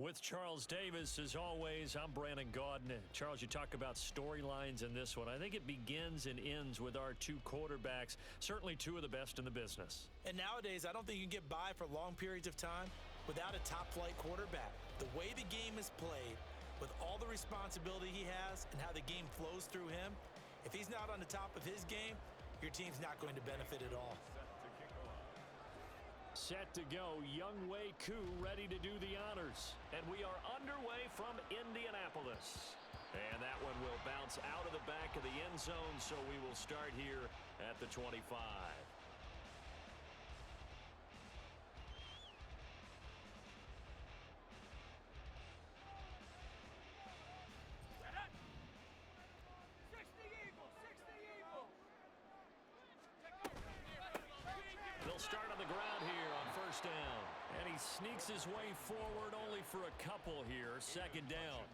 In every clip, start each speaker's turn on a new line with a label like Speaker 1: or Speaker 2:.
Speaker 1: With Charles Davis, as always, I'm Brandon Gaudin. Charles, you talk about storylines in this one. I think it begins and ends with our two quarterbacks, certainly two of the best in the business.
Speaker 2: And nowadays, I don't think you can get by for long periods of time without a top-flight quarterback. The way the game is played, with all the responsibility he has and how the game flows through him, if he's not on the top of his game, your team's not going to benefit at all.
Speaker 1: Set to go, Younghoe Koo ready to do the honors. And we are underway from Indianapolis. And that one will bounce out of the back of the end zone, so we will start here at the 25. They'll start on the ground here on first down. And he sneaks his way forward only for a couple here. Second down.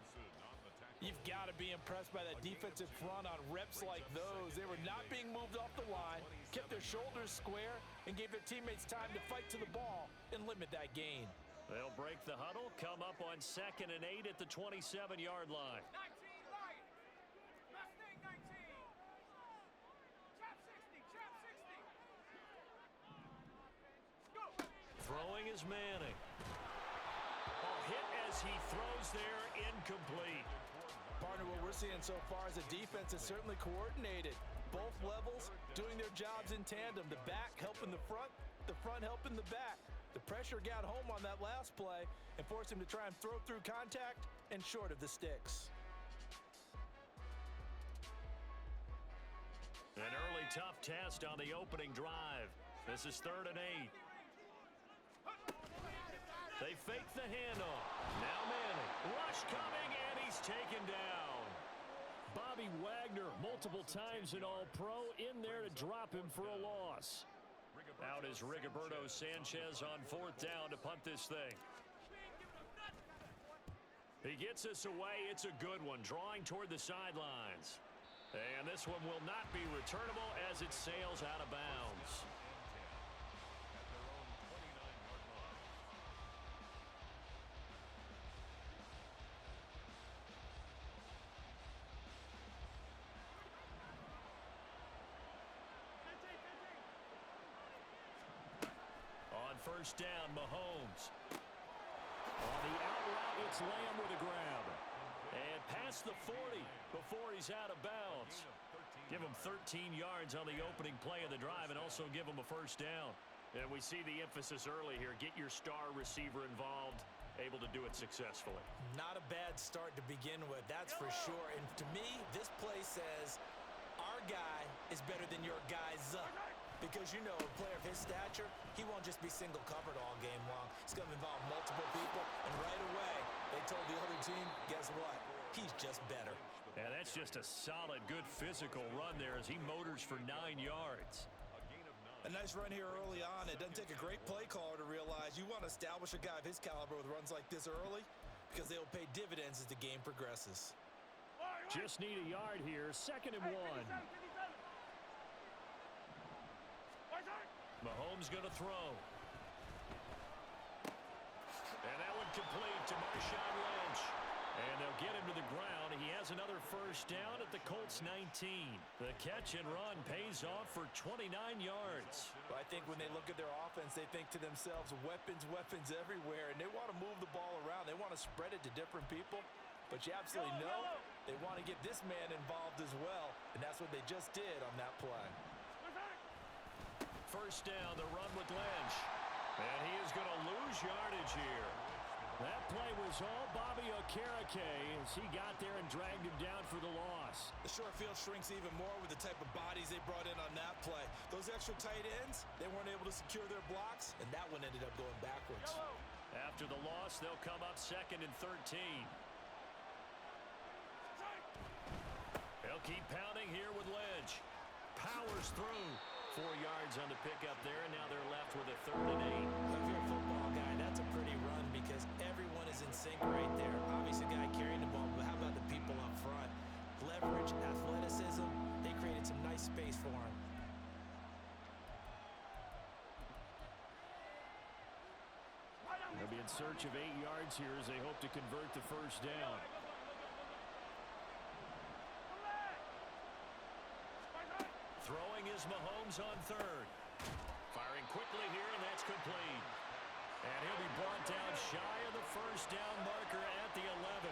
Speaker 2: You've got to be impressed by that defensive front on reps like those. They were not being moved off the line, kept their shoulders square, and gave their teammates time to fight to the ball and limit that gain.
Speaker 1: They'll break the huddle, come up on 2nd and 8 at the 27-yard line.
Speaker 3: 19 right. Mustang 19. Trap 60, trap 60. Go.
Speaker 1: Throwing is Manning. A hit as he throws there, incomplete.
Speaker 2: Partner, what we're seeing so far is the defense is certainly coordinated. Both levels doing their jobs in tandem. The back helping the front helping the back. The pressure got home on that last play and forced him to try and throw through contact and short of the sticks.
Speaker 1: An early tough test on the opening drive. This is 3rd and 8. They fake the handoff. Now Manning. Rush coming, and he's taken down. Bobby Wagner, multiple times an All-Pro, in there to drop him for a loss. Out is Rigoberto Sanchez on 4th down to punt this thing. He gets us away. It's a good one, drawing toward the sidelines. And this one will not be returnable as it sails out of bounds. On first down, Mahomes. On the out route, it's Lamb with a grab. And past the 40 before he's out of bounds. Give him 13 yards on the opening play of the drive and also give him a first down. And we see the emphasis early here. Get your star receiver involved, able to do it successfully.
Speaker 2: Not a bad start to begin with, that's for sure. And to me, this play says our guy is better than your guy's because, you know, a player of his stature, he won't just be single covered all game long. It's going to involve multiple people, and right away, they told the other team, guess what? He's just better.
Speaker 1: Yeah, that's just a solid, good physical run there as he motors for 9 yards.
Speaker 2: A nice run here early on. It doesn't take a great play caller to realize you want to establish a guy of his caliber with runs like this early because they'll pay dividends as the game progresses.
Speaker 1: Just need a yard here, 2nd and 1. Mahomes going to throw. And that one complete to Marshawn Lynch. And they'll get him to the ground. He has another first down at the Colts 19. The catch and run pays off for 29 yards.
Speaker 2: I think when they look at their offense, they think to themselves, weapons, weapons everywhere. And they want to move the ball around. They want to spread it to different people. But you absolutely know they want to get this man involved as well. And that's what they just did on that play.
Speaker 1: First down, the run with Lynch. And he is going to lose yardage here. That play was all Bobby Okereke as he got there and dragged him down for the loss.
Speaker 2: The short field shrinks even more with the type of bodies they brought in on that play. Those extra tight ends, they weren't able to secure their blocks, and that one ended up going backwards.
Speaker 1: After the loss, they'll come up 2nd and 13. They'll keep pounding here with Lynch. Powers through. 4 yards on the pickup there, and now they're left with a 3rd and 8.
Speaker 2: If you're a football guy, that's a pretty run because everyone is in sync right there. Obviously, a guy carrying the ball, but how about the people up front? Leverage, athleticism, they created some nice space for him.
Speaker 1: There'll be a in search of 8 yards here as they hope to convert the first down. Throwing is Mahomes on third. Firing quickly here, and that's complete. And he'll be brought down shy of the first down marker at the 11.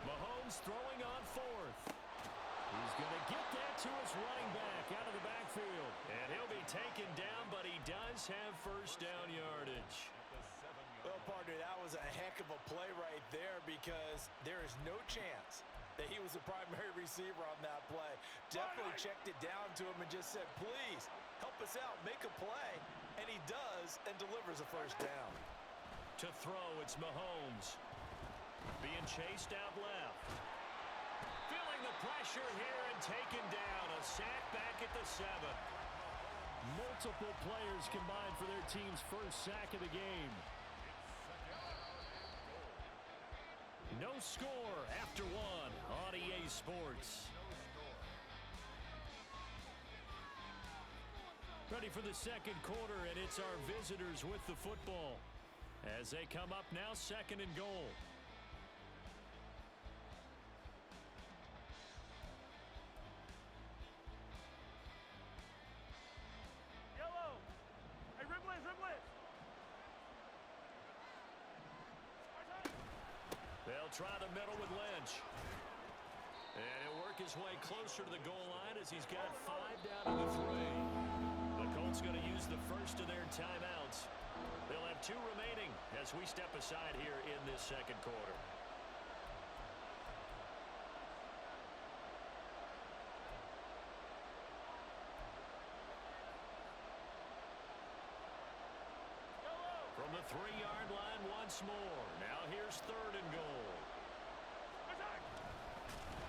Speaker 1: Mahomes throwing on fourth. He's going to get that to his running back out of the backfield. And he'll be taken down, but he does have first down yardage.
Speaker 2: Well, partner, that was a heck of a play right there because there is no chance that he was the primary receiver on that play. Definitely checked it down to him and just said, please, help us out, make a play. And he does and delivers a first down.
Speaker 1: To throw, it's Mahomes. Being chased out left. Feeling the pressure here and taken down. A sack back at the 7. Multiple players combined for their team's first sack of the game. No score after 1 on EA Sports. Ready for the second quarter, and it's our visitors with the football. As they come up now, 2nd and goal.
Speaker 3: Yellow. Hey, Ribley, Ribley.
Speaker 1: They'll try the middle with Lynch. And he'll work his way closer to the goal line as he's got 5 down to the 3. The Colts going to use the first of their timeouts. They'll have 2 remaining as we step aside here in this second quarter. From the 3-yard line once more. Now here's 3rd and goal.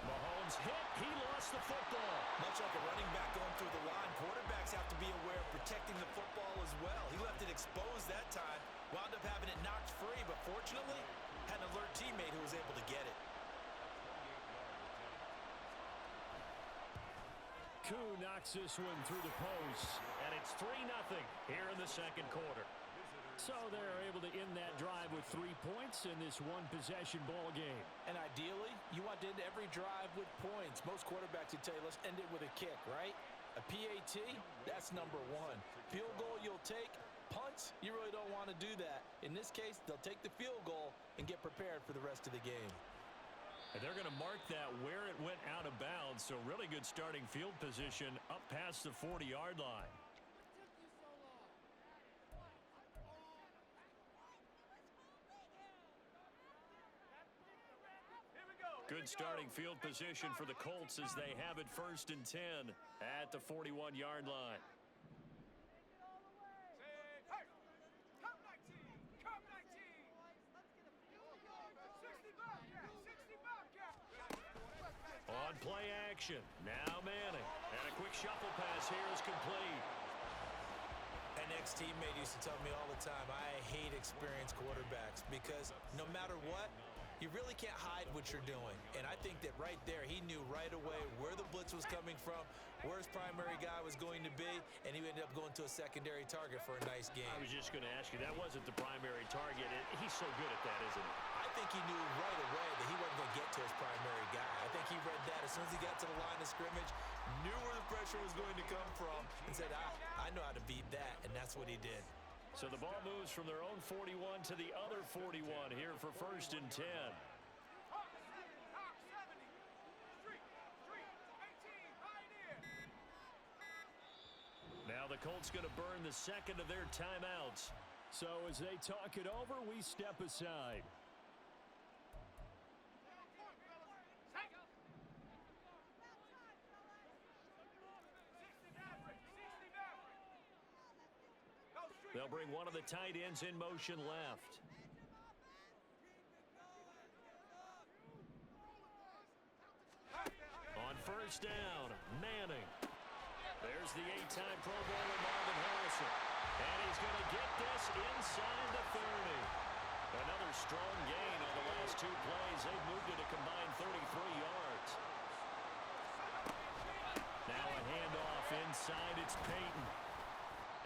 Speaker 1: Mahomes hit. He lost the football.
Speaker 2: Much like a running back going through the line, quarterbacks have to be aware of protecting the football as well. He left it exposed that time, wound up having it knocked free, but fortunately, had an alert teammate who was able to get it.
Speaker 1: Koo knocks this one through the post, and it's 3-0 here in the second quarter. So they're able to end that drive with 3 points in this one-possession ball game.
Speaker 2: And ideally, you want to end every drive with points. Most quarterbacks would tell you, let's end it with a kick, right? A PAT, that's number 1. Field goal you'll take. Punts, you really don't want to do that. In this case, they'll take the field goal and get prepared for the rest of the game.
Speaker 1: And they're going to mark that where it went out of bounds. So really good starting field position up past the 40-yard line. Good starting field position for the Colts as they have it 1st and 10 at the 41-yard line.
Speaker 3: Hey, come 19, come 19. 60 Bobcat, 60 Bobcat.
Speaker 1: On play action, now Manning. And a quick shuffle pass here is complete.
Speaker 2: An ex-teammate used to tell me all the time, I hate experienced quarterbacks because no matter what, you really can't hide what you're doing. And I think that right there, he knew right away where the blitz was coming from, where his primary guy was going to be, and he ended up going to a secondary target for a nice game.
Speaker 1: I was just going to ask you, that wasn't the primary target. He's so good at that, isn't he?
Speaker 2: I think he knew right away that he wasn't going to get to his primary guy. I think he read that as soon as he got to the line of scrimmage, knew where the pressure was going to come from, and said, I know how to beat that, and that's what he did.
Speaker 1: So the ball moves from their own 41 to the other 41 here for 1st and 10.
Speaker 3: Hawk 70. Street, 18, Pioneer.
Speaker 1: Now the Colts going to burn the second of their timeouts. So as they talk it over, we step aside. They'll bring one of the tight ends in motion left. On 1st down, Manning. There's the 8-time Pro Bowler Marvin Harrison. And he's going to get this inside the 30. Another strong gain on the last 2 plays. They've moved it a combined 33 yards. Now a handoff inside. It's Peyton.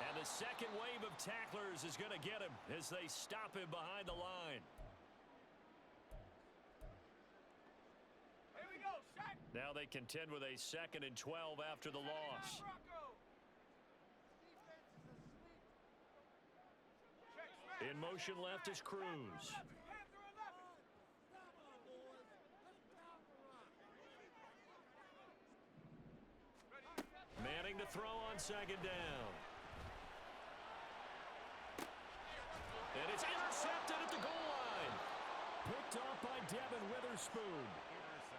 Speaker 1: And the second wave of tacklers is going to get him as they stop him behind the line.
Speaker 3: Here we go, shot.
Speaker 1: Now they contend with a 2nd and 12 after the loss. In motion left is Cruz. Manning to throw on 2nd down. And it's intercepted at the goal line. Picked off by Devin Witherspoon.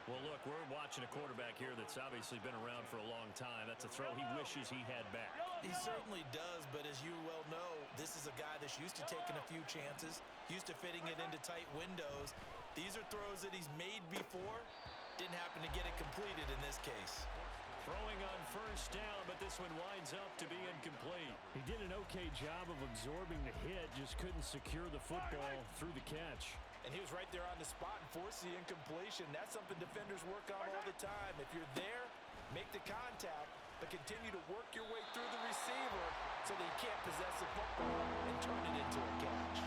Speaker 1: Well, look, we're watching a quarterback here that's obviously been around for a long time. That's a throw he wishes he had back.
Speaker 2: He certainly does, but as you well know, this is a guy that's used to taking a few chances, used to fitting it into tight windows. These are throws that he's made before. Didn't happen to get it completed in this case.
Speaker 1: Throwing on 1st down, but this one winds up to be incomplete.
Speaker 4: He did an okay job of absorbing the hit, just couldn't secure the football through the catch.
Speaker 2: And he was right there on the spot and forced the incompletion. That's something defenders work on all the time. If you're there, make the contact, but continue to work your way through the receiver so that he can't possess the football and turn it into a catch.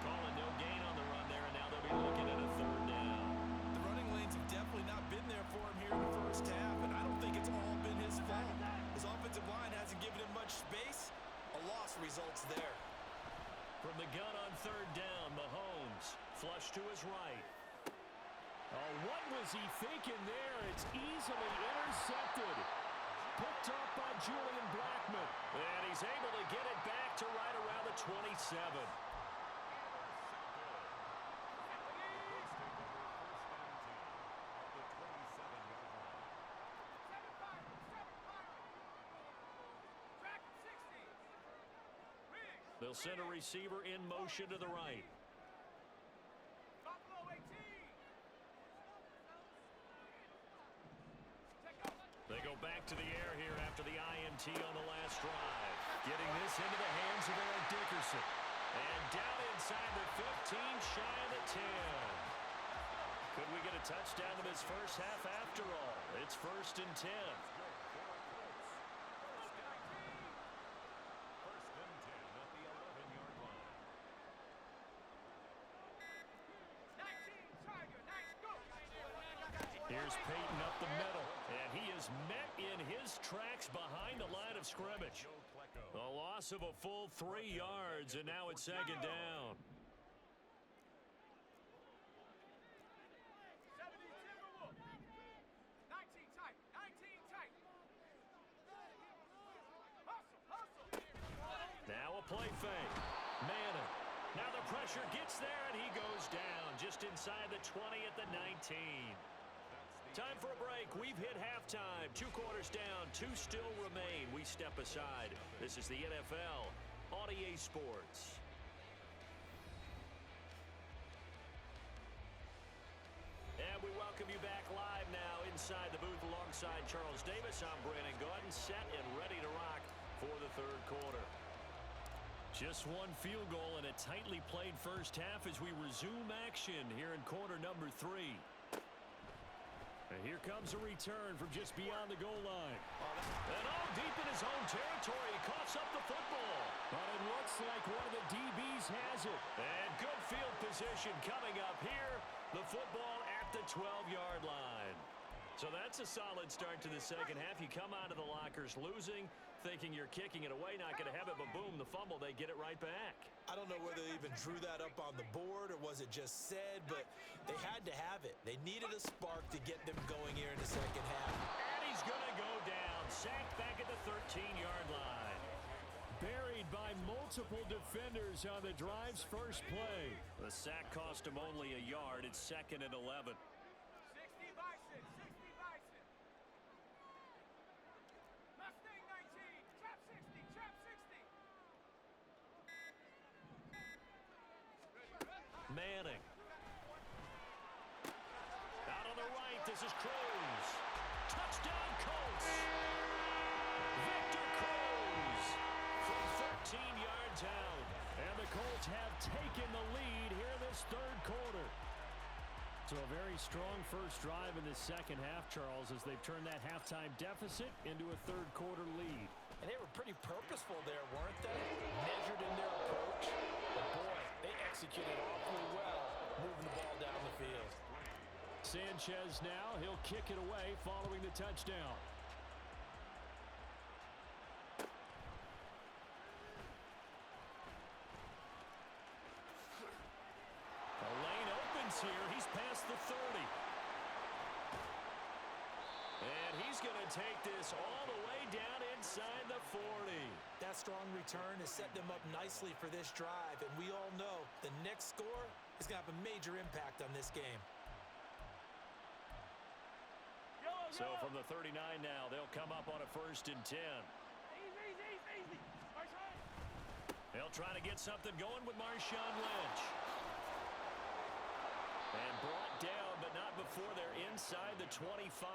Speaker 1: Calling no gain on the run there, and now they'll be looking at a 3rd down.
Speaker 2: The running lanes have definitely not been there for him here in the first half, and I don't think it's all been his fault. His offensive line hasn't given him much space. A loss results there.
Speaker 1: From the gun on 3rd down, Mahomes flush to his right.
Speaker 4: Oh, what was he thinking there? It's easily intercepted. Picked off by Julian Blackmon.
Speaker 1: And he's able to get it back to right around the 27. They'll send a receiver in motion to the right. They go back to the air here after the INT on the last drive. Getting this into the hands of Eric Dickerson. And down inside the 15, shy of the 10. Could we get a touchdown in this first half after all? It's 1st and 10. Here's Peyton up the middle, and he is met in his tracks behind the line of scrimmage. A loss of a full 3 yards, and now it's 2nd down. Now a play fake. Manning. Now the pressure gets there, and he goes down just inside the 20 at the 19. Time for a break. We've hit halftime. 2 quarters down. 2 still remain. We step aside. This is the NFL on EA Sports. And we welcome you back live now inside the booth alongside Charles Davis. I'm Brandon Gaudin, set and ready to rock for the 3rd quarter. Just 1 field goal in a tightly played first half as we resume action here in quarter number 3. And here comes a return from just beyond the goal line. And deep in his own territory, he coughs up the football.
Speaker 4: But it looks like one of the DBs has it.
Speaker 1: And good field position coming up here. The football at the 12-yard line. So that's a solid start to the second half. You come out of the lockers losing, thinking you're kicking it away, not going to have it, but boom, the fumble, they get it right back.
Speaker 2: I don't know whether they even drew that up on the board or was it just said, but they had to have it. They needed a spark to get them going here in the second half.
Speaker 1: And he's going to go down, sacked back at the 13-yard line.
Speaker 4: Buried by multiple defenders on the drive's first play.
Speaker 1: The sack cost him only a yard. It's 2nd and 11.
Speaker 3: 60 Bison, 60 Bison. Mustang 19, trap 60, trap 60.
Speaker 1: Manning. Out on the right, this is Cruz. Touchdown, Colts. Victor Cruz from 13 yards out.
Speaker 4: And the Colts have taken the lead here in this 3rd quarter. So a very strong first drive in the second half, Charles, as they've turned that halftime deficit into a 3rd quarter lead.
Speaker 2: And they were pretty purposeful there, weren't they? Measured in their approach. But boy, they executed awfully well, moving the ball down the field.
Speaker 4: Sanchez now, he'll kick it away following the touchdown. The lane opens here. He's past the 30. And he's going to take this all the way down inside the 40.
Speaker 2: That strong return has set them up nicely for this drive, and we all know the next score is going to have a major impact on this game.
Speaker 1: So from the 39 now, they'll come up on a 1st and 10.
Speaker 3: Easy.
Speaker 1: They'll try to get something going with Marshawn Lynch. And brought down, but not before they're inside the 25.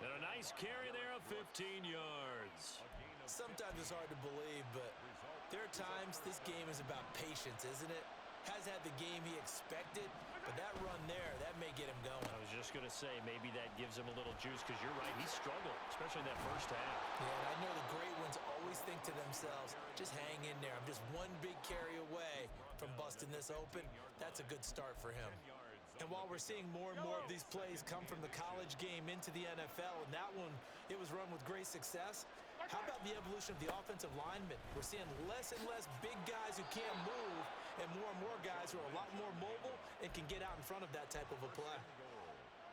Speaker 1: And a nice carry there of 15 yards.
Speaker 2: Sometimes it's hard to believe, but there are times this game is about patience, isn't it? Has had the game he expected, but that run there, that may get him going.
Speaker 1: I was just going to say, maybe that gives him a little juice, because you're right, he struggled, especially in that first half.
Speaker 2: Yeah, and I know the great ones always think to themselves, just hang in there. I'm just one big carry away from busting this open. That's a good start for him. And while we're seeing more and more of these plays come from the college game into the NFL, and that one, it was run with great success, how about the evolution of the offensive linemen? We're seeing less and less big guys who can't move and more guys who are a lot more mobile and can get out in front of that type of a play.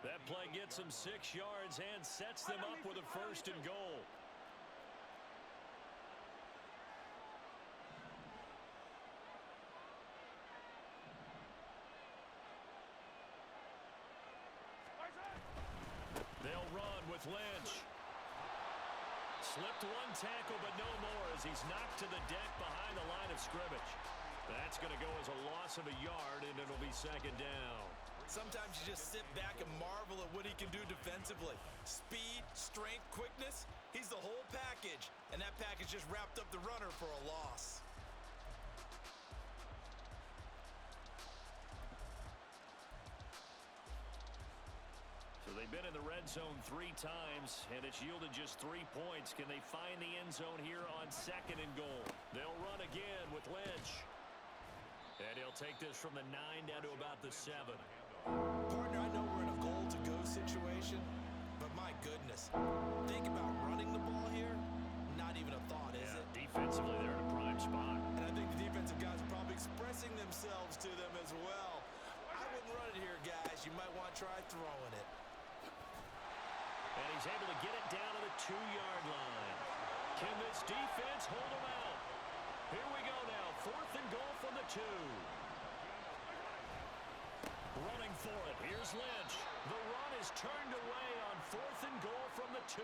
Speaker 1: That play gets them 6 yards and sets them up with a 1st and goal. They'll run with Lynch. Slipped one tackle, but no more as he's knocked to the deck behind the line of scrimmage. That's going to go as a loss of a yard, and it'll be 2nd down.
Speaker 2: Sometimes you just sit back and marvel at what he can do defensively. Speed, strength, quickness, he's the whole package. And that package just wrapped up the runner for a loss.
Speaker 1: So they've been in the red zone 3 times, and it's yielded just 3 points. Can they find the end zone here on 2nd and goal? They'll run again with Lynch. And he'll take this from the 9 down to about the 7.
Speaker 2: Partner, I know we're in a goal-to-go situation, but my goodness. Think about running the ball here. Not even a thought, is it?
Speaker 1: Defensively, they're in a prime spot.
Speaker 2: And I think the defensive guys are probably expressing themselves to them as well. I wouldn't run it here, guys. You might want to try throwing it.
Speaker 1: And he's able to get it down to the 2-yard line. Can this defense hold him out? Here we go now. 4th and goal from the 2. Running for it. Here's Lynch. The run is turned away on 4th and goal from the 2.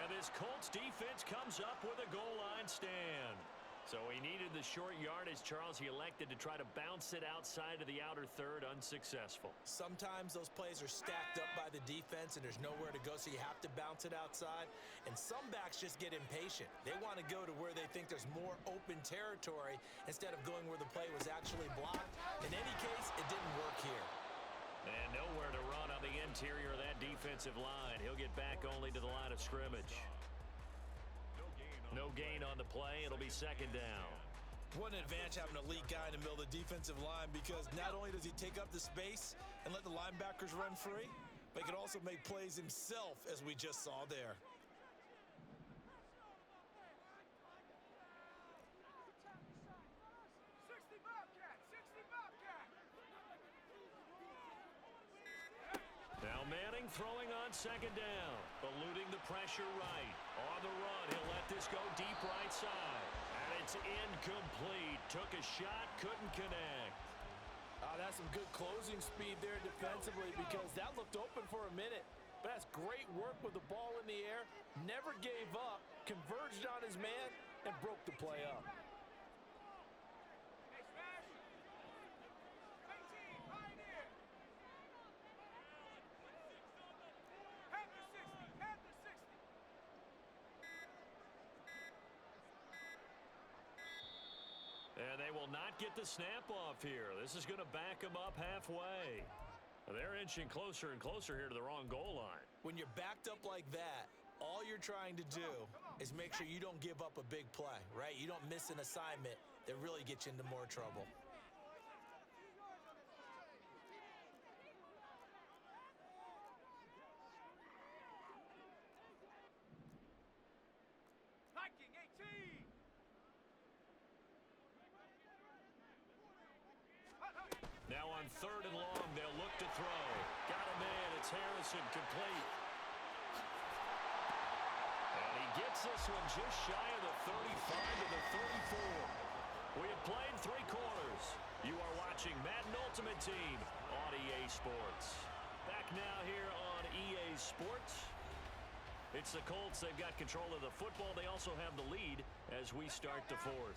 Speaker 1: And this Colts defense comes up with a goal line stand. So he needed the short yardage, Charles. He elected to try to bounce it outside of the outer third, unsuccessful.
Speaker 2: Sometimes those plays are stacked up by the defense and there's nowhere to go, so you have to bounce it outside. And some backs just get impatient. They want to go to where they think there's more open territory instead of going where the play was actually blocked. In any case, it didn't work here.
Speaker 1: And nowhere to run on the interior of that defensive line. He'll get back only to the line of scrimmage. No gain on the play. It'll be 2nd down.
Speaker 2: What an advantage having an elite guy in the middle of the defensive line, because not only does he take up the space and let the linebackers run free, but he can also make plays himself, as we just saw there.
Speaker 1: Now Manning throwing on 2nd down, eluding the pressure right. On the run, he'll let this go deep right side. And it's incomplete. Took a shot, couldn't connect.
Speaker 2: That's some good closing speed there defensively, because that looked open for a minute. But that's great work with the ball in the air. Never gave up, converged on his man, and broke the play up.
Speaker 1: And they will not get the snap off here. This is going to back them up halfway. They're inching closer and closer here to the wrong goal line.
Speaker 2: When you're backed up like that, all you're trying to do is make sure you don't give up a big play, right? You don't miss an assignment that really gets you into more trouble.
Speaker 3: Viking 18.
Speaker 1: Now on 3rd and long, they'll look to throw. Got a man. It's Harrison, complete. And he gets this one just shy of the 35 to the 34. We have played 3 quarters. You are watching Madden Ultimate Team on EA Sports. Back now here on EA Sports. It's the Colts. They've got control of the football. They also have the lead as we start the 4th.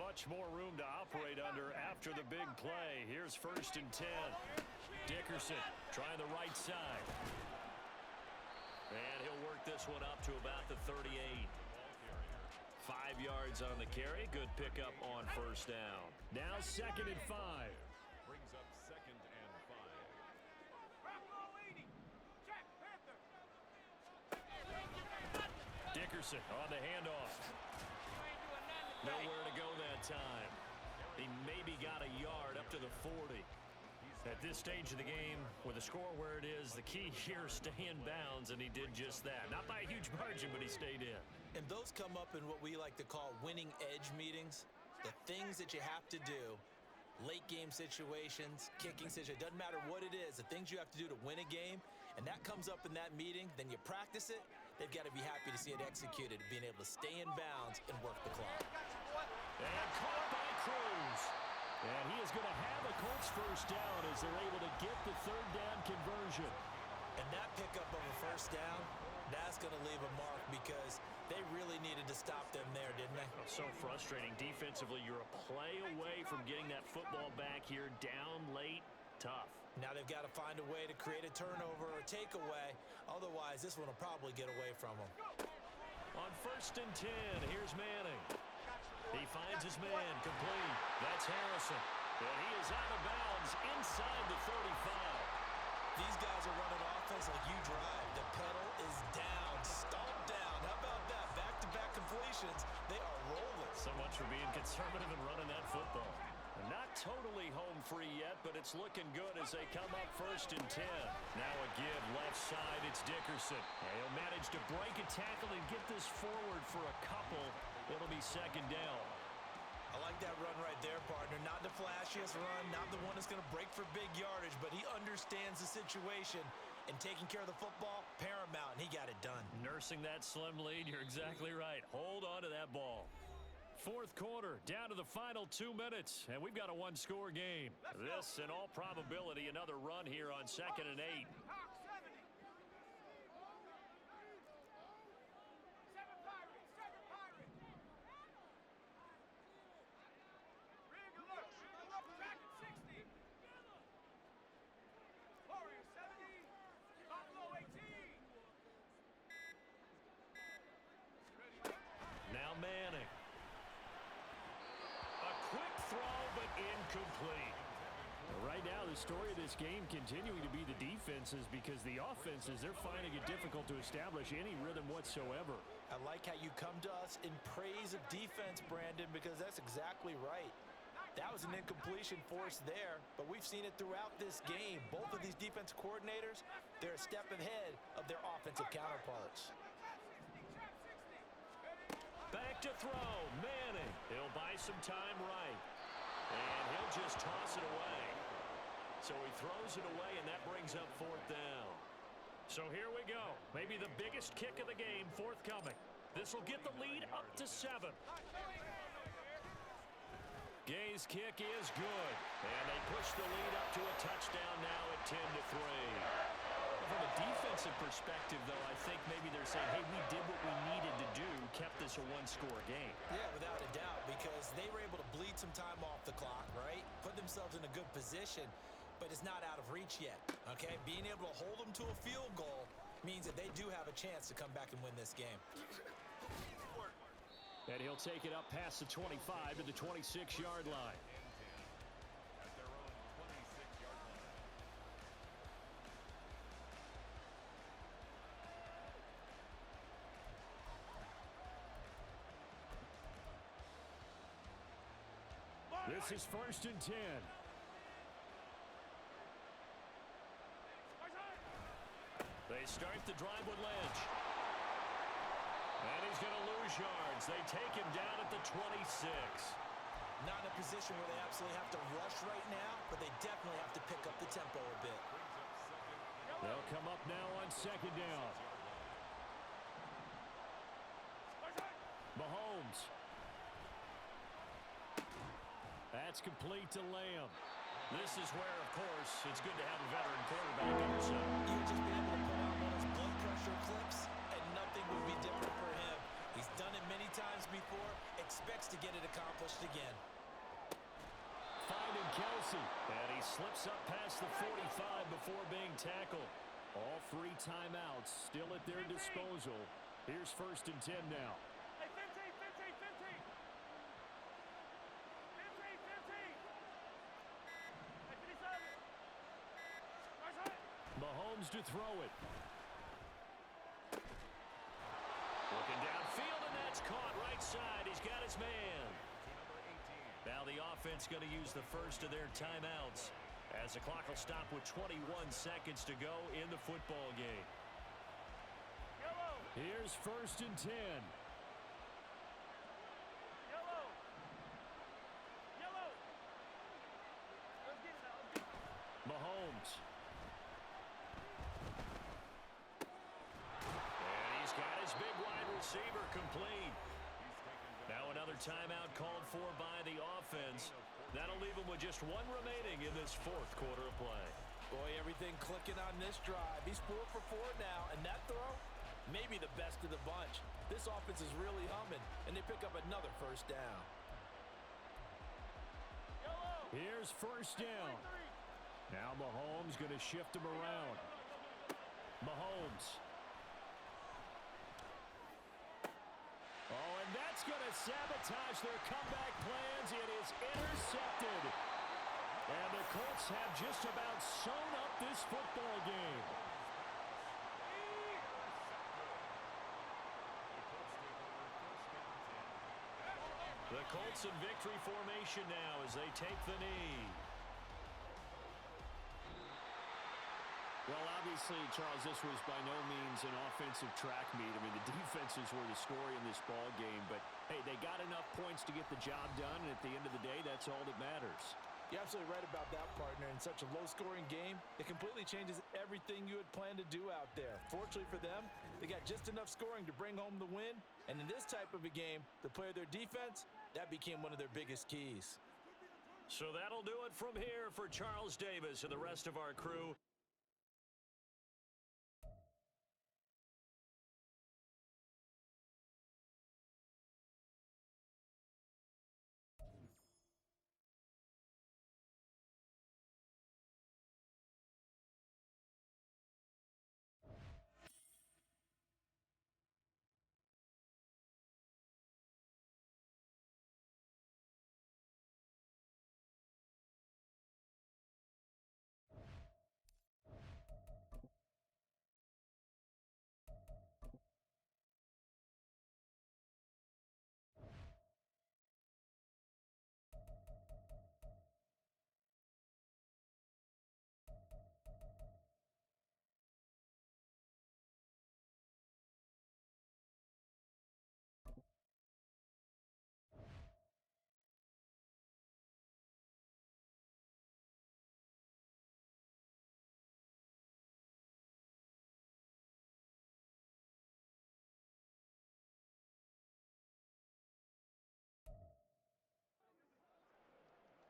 Speaker 1: Much more room to operate under after the big play. Here's 1st and 10. Dickerson trying the right side. And he'll work this one up to about the 38. 5 yards on the carry. Good pickup on 1st down.
Speaker 4: Now 2nd and 5.
Speaker 5: Brings up 2nd and 5.
Speaker 3: Bravo 80. Jack Panther.
Speaker 1: Dickerson on the handoff. Nowhere to go that time. He maybe got a yard up to the 40. At this stage of the game, with the score where it is, the key here is stay in bounds, and he did just that. Not by a huge margin, but he stayed in.
Speaker 2: And those come up in what we like to call winning edge meetings. The things that you have to do, late game situations, kicking situations, doesn't matter what it is, the things you have to do to win a game, and that comes up in that meeting, then you practice it, they've got to be happy to see it executed, being able to stay in bounds and work the clock.
Speaker 1: And caught by Cruz. And he is going to have a Colts 1st down as they're able to get the 3rd down conversion.
Speaker 2: And that pickup of a 1st down, that's going to leave a mark because they really needed to stop them there, didn't they?
Speaker 1: So frustrating. Defensively, you're a play away from getting that football back here down late. Tough.
Speaker 2: Now they've got to find a way to create a turnover or takeaway. Otherwise, this one will probably get away from them.
Speaker 1: On 1st and 10, here's Manning. He finds his man, complete. That's Harrison. And he is out of bounds inside the 35.
Speaker 2: These guys are running offense like you drive. The pedal is down, stomp down. How about that? Back-to-back completions. They are rolling.
Speaker 1: So much for being conservative and running that football. Not totally home free yet, but it's looking good as they come up 1st and 10. Now a give left side, it's Dickerson. And he'll manage to break a tackle and get this forward for a couple. It'll be 2nd down.
Speaker 2: I like that run right there, partner. Not the flashiest run, not the one that's going to break for big yardage, but he understands the situation, and taking care of the football, paramount, and he got it done.
Speaker 1: Nursing that slim lead, you're exactly right. Hold on to that ball. 4th quarter, down to the final 2 minutes, and we've got a 1-score game. This, in all probability, another run here on 2nd and 8.
Speaker 3: Hawk 70. 7 Pirates. 7 Pirates. Rig alert. Track at 60. Warrior 70. Buffalo 18.
Speaker 1: Now Manning. A quick throw, but incomplete.
Speaker 4: Right now, the story of this game continuing to be the defenses because the offenses, they're finding it difficult to establish any rhythm whatsoever.
Speaker 2: I like how you come to us in praise of defense, Brandon, because that's exactly right. That was an incompletion forced there, but we've seen it throughout this game. Both of these defense coordinators, they're a step ahead of their offensive counterparts.
Speaker 1: Back to throw. Manning. He'll buy some time right. And he'll just toss it away. So he throws it away, and that brings up 4th down. So here we go. Maybe the biggest kick of the game forthcoming. This will get the lead up to 7. Gay's kick is good. And they push the lead up to a touchdown now at 10-3. From a defensive perspective, though, I think maybe they're saying, hey, we did what we needed to do, kept this a 1-score game.
Speaker 2: Yeah, without a doubt, because they were able to bleed some time off the clock, right? Put themselves in a good position, but it's not out of reach yet, okay? Being able to hold them to a field goal means that they do have a chance to come back and win this game.
Speaker 4: And he'll take it up past the 25 to the 26-yard line.
Speaker 5: At their own 26-yard line.
Speaker 4: This is 1st and 10.
Speaker 1: They start the drive with Lynch. And he's going to lose yards. They take him down at the 26.
Speaker 2: Not in a position where they absolutely have to rush right now, but they definitely have to pick up the tempo a bit.
Speaker 4: They'll come up now on 2nd down. Mahomes. That's complete to Lamb.
Speaker 1: This is where, of course, it's good to have a veteran quarterback on your side.
Speaker 2: You would just be able to put on one of those blood pressure clips, and nothing would be different for him. He's done it many times before, expects to get it accomplished again.
Speaker 4: Finding Kelsey. And he slips up past the 45 before being tackled. All 3 timeouts still at their disposal. Here's 1st and 10 now.
Speaker 3: Hey, 15, 15, 15. 15, 15. Hey, 57.
Speaker 4: Mahomes to throw it.
Speaker 1: Looking downfield, and that's caught right side. He's got his man. Now the offense going to use the first of their timeouts as the clock will stop with 21 seconds to go in the football game.
Speaker 3: Yellow.
Speaker 4: Here's 1st and 10.
Speaker 3: Yellow. Yellow. Let's get it now. Let's get it.
Speaker 4: Mahomes.
Speaker 1: And he's got his big wide receiver complete. Now another timeout called for by the offense. That'll leave him with just 1 remaining in this 4th quarter of play.
Speaker 2: Boy, everything clicking on this drive. He's 4 for 4 now, and that throw, maybe the best of the bunch. This offense is really humming, and they pick up another 1st down.
Speaker 3: Yellow.
Speaker 4: Here's 1st down. Now Mahomes going to shift him around. Mahomes. Oh, and that's going to sabotage their comeback plans. It is intercepted. And the Colts have just about sewn up this football game.
Speaker 1: The Colts in victory formation now as they take the knee.
Speaker 4: Well, obviously, Charles, this was by no means an offensive track meet. I mean, the defenses were the story in this ball game. But, hey, they got enough points to get the job done. And at the end of the day, that's all that matters.
Speaker 2: You're absolutely right about that, partner. In such a low-scoring game, it completely changes everything you had planned to do out there. Fortunately for them, they got just enough scoring to bring home the win. And in this type of a game, to play their defense, that became one of their biggest keys.
Speaker 1: So that'll do it from here for Charles Davis and the rest of our crew.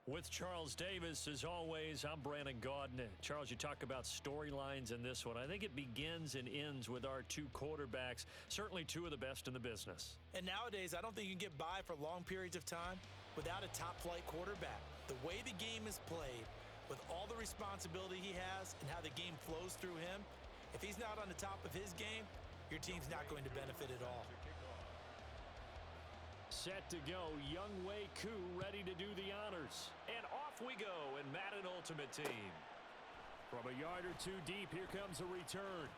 Speaker 1: With Charles Davis, as always, I'm Brandon Gaudin. Charles, you talk about storylines in this one. I think it begins and ends with our 2 quarterbacks, certainly 2 of the best in the business.
Speaker 2: And nowadays, I don't think you can get by for long periods of time without a top-flight quarterback. The way the game is played, with all the responsibility he has and how the game flows through him, if he's not on the top of his game, your team's not going to benefit at all.
Speaker 4: Set to go, Younghoe Koo ready to do the honors.
Speaker 1: And off we go in Madden Ultimate Team.
Speaker 4: From a yard or 2 deep, here comes a return.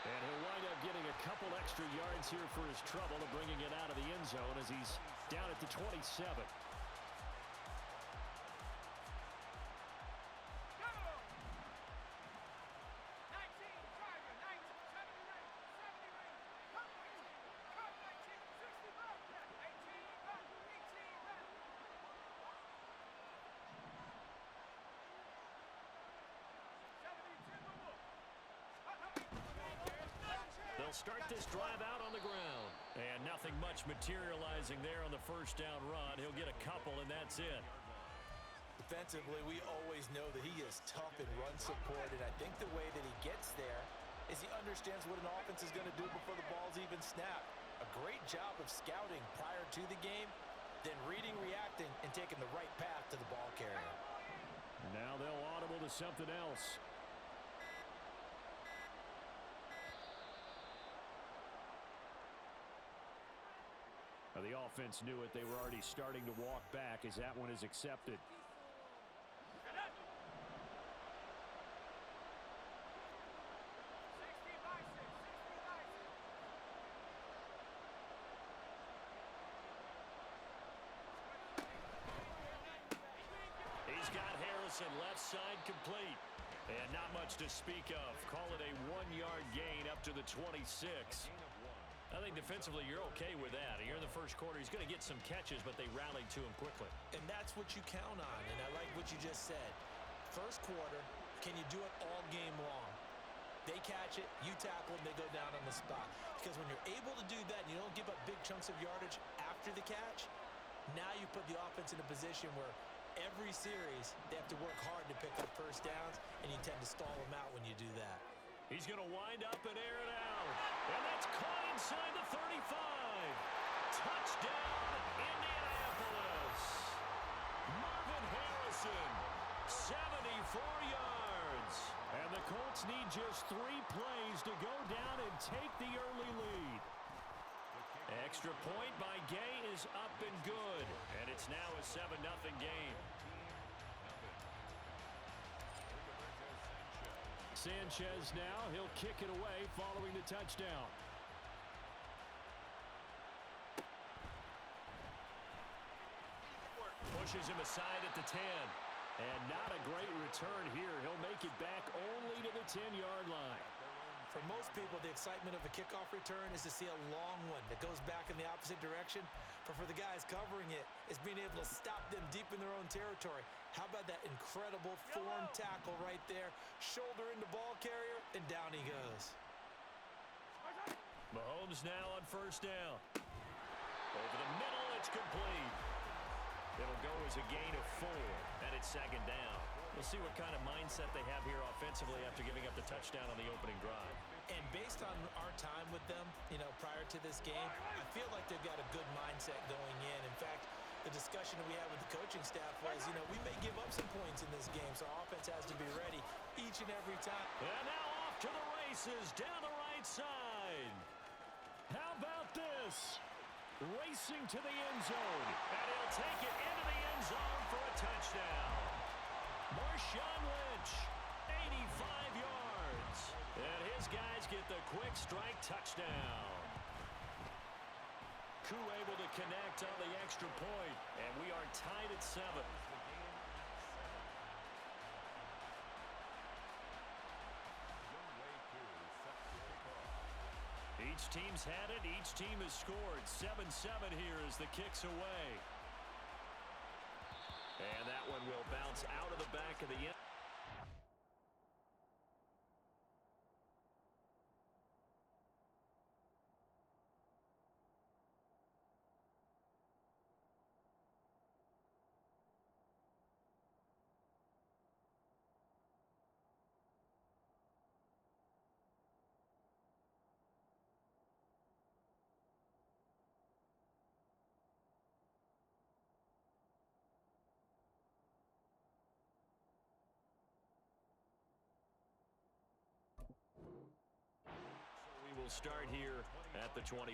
Speaker 4: And he'll wind up getting a couple extra yards here for his trouble of bringing it out of the end zone as he's down at the 27.
Speaker 1: start this drive out on the ground. And nothing much materializing there on the first down run. He'll get a couple, and that's it.
Speaker 2: Defensively, we always know that he is tough in run support, and I think the way that he gets there is he understands what an offense is going to do before the ball's even snapped. A great job of scouting prior to the game, then reading, reacting, and taking the right path to the ball carrier.
Speaker 1: Now they'll audible to something else. Now the offense knew it. They were already starting to walk back as that one is accepted. He's got Harrison left side complete. And not much to speak of. Call it a 1-yard gain up to the 26. I think defensively you're okay with that. Here in the first quarter, he's going to get some catches, but they rallied to him quickly.
Speaker 2: And that's what you count on, and I like what you just said. First quarter, can you do it all game long? They catch it, you tackle them, they go down on the spot. Because when you're able to do that and you don't give up big chunks of yardage after the catch, now you put the offense in a position where every series they have to work hard to pick up first downs, and you tend to stall them out when you do that.
Speaker 1: He's going to wind up and air it out. And that's caught inside the 35. Touchdown, Indianapolis. Marvin Harrison, 74 yards. And the Colts need just 3 plays to go down and take the early lead. Extra point by Gay is up and good. And it's now a 7-0 game. Sanchez now, he'll kick it away following the touchdown. Pushes him aside at the 10. And not a great return here. He'll make it back only to the 10-yard line.
Speaker 2: For most people, the excitement of a kickoff return is to see a long one that goes back in the opposite direction. But for the guys covering it, it's being able to stop them deep in their own territory. How about that incredible form tackle right there? Shoulder into ball carrier, and down he goes.
Speaker 1: Mahomes now on first down. Over the middle, it's complete. It'll go as a gain of 4, and it's second down. We'll see what kind of mindset they have here offensively after giving up the touchdown on the opening drive.
Speaker 2: And based on our time with them, prior to this game, I feel like they've got a good mindset going in. In fact, the discussion that we had with the coaching staff was, we may give up some points in this game, so our offense has to be ready each and every time.
Speaker 1: And now off to the races down the right side. How about this? Racing to the end zone, and he'll take it into the end zone for a touchdown. Marshawn Lynch, 85 yards. And his guys get the quick strike touchdown. Koo able to connect on the extra point, and we are tied at 7. Each team's had it. Each team has scored. 7-7 here as the kick's away. And that one will bounce out of the back of the end. Will start here at the 25.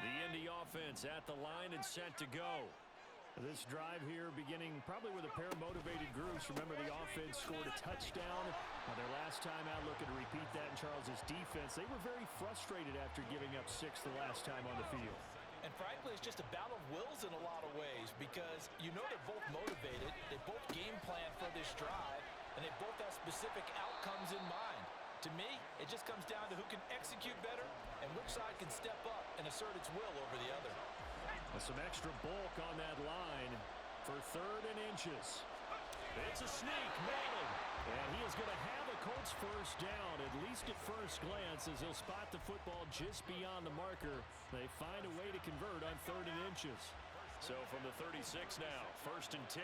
Speaker 1: The Indy offense at the line and set to go. This drive here beginning probably with a pair of motivated groups. Remember, the offense scored a touchdown on their last time out. Looking to repeat that in Charles's defense. They were very frustrated after giving up 6 the last time on the field.
Speaker 2: And frankly, it's just a battle of wills in a lot of ways because they're both motivated, they both game plan for this drive, and they both have specific outcomes in mind. To me, it just comes down to who can execute better and which side can step up and assert its will over the other.
Speaker 1: With some extra bulk on that line for 3rd and inches. It's a sneak, Manning. And he is going to have a Colts first down, at least at first glance, as he'll spot the football just beyond the marker. They find a way to convert on 3rd and inches. So from the 36 now, 1st and 10.